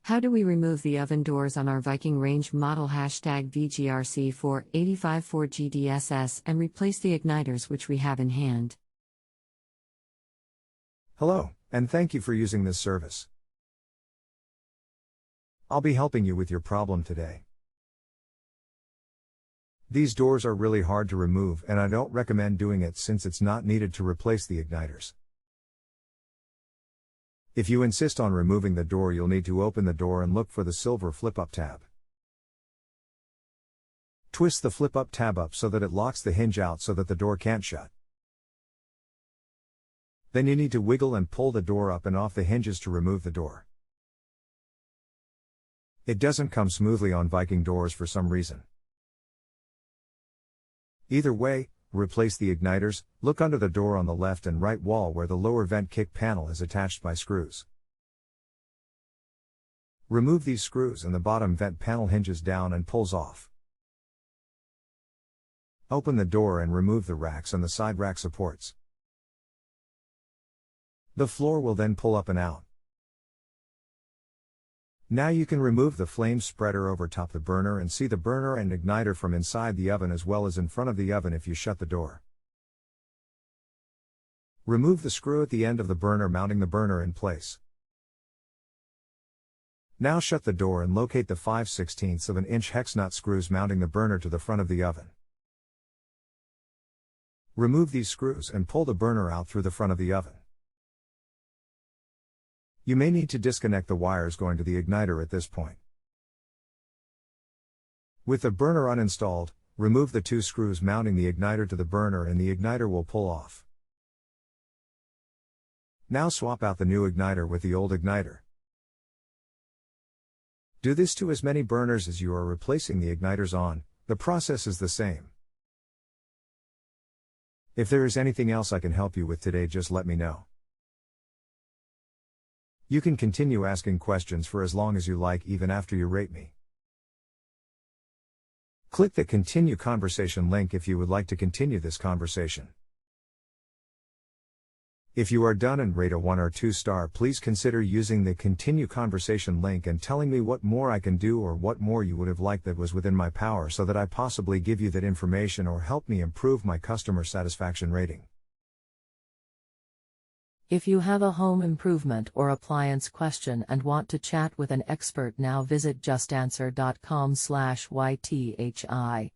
How do we remove the oven doors on our Viking range model #VGRC4854GDSS and replace the igniters which we have in hand? Hello, and thank you for using this service. I'll be helping you with your problem today. These doors are really hard to remove, and I don't recommend doing it since it's not needed to replace the igniters. If you insist on removing the door, you'll need to open the door and look for the silver flip-up tab. Twist the flip-up tab up so that it locks the hinge out so that the door can't shut. Then you need to wiggle and pull the door up and off the hinges to remove the door. It doesn't come smoothly on Viking doors for some reason. Either way, replace the igniters. Look under the door on the left and right wall where the lower vent kick panel is attached by screws. Remove these screws and the bottom vent panel hinges down and pulls off. Open the door and remove the racks and the side rack supports. The floor will then pull up and out. Now you can remove the flame spreader over top the burner and see the burner and igniter from inside the oven as well as in front of the oven if you shut the door. Remove the screw at the end of the burner mounting the burner in place. Now shut the door and locate the 5/16 of an inch hex nut screws mounting the burner to the front of the oven. Remove these screws and pull the burner out through the front of the oven. You may need to disconnect the wires going to the igniter at this point. With the burner uninstalled, remove the 2 screws mounting the igniter to the burner and the igniter will pull off. Now swap out the new igniter with the old igniter. Do this to as many burners as you are replacing the igniters on. The process is the same. If there is anything else I can help you with today, just let me know. You can continue asking questions for as long as you like even after you rate me. Click the Continue Conversation link if you would like to continue this conversation. If you are done and rate a 1 or 2 star, please consider using the Continue Conversation link and telling me what more I can do or what more you would have liked that was within my power so that I possibly give you that information or help me improve my customer satisfaction rating. If you have a home improvement or appliance question and want to chat with an expert, now visit justanswer.com/YTHI.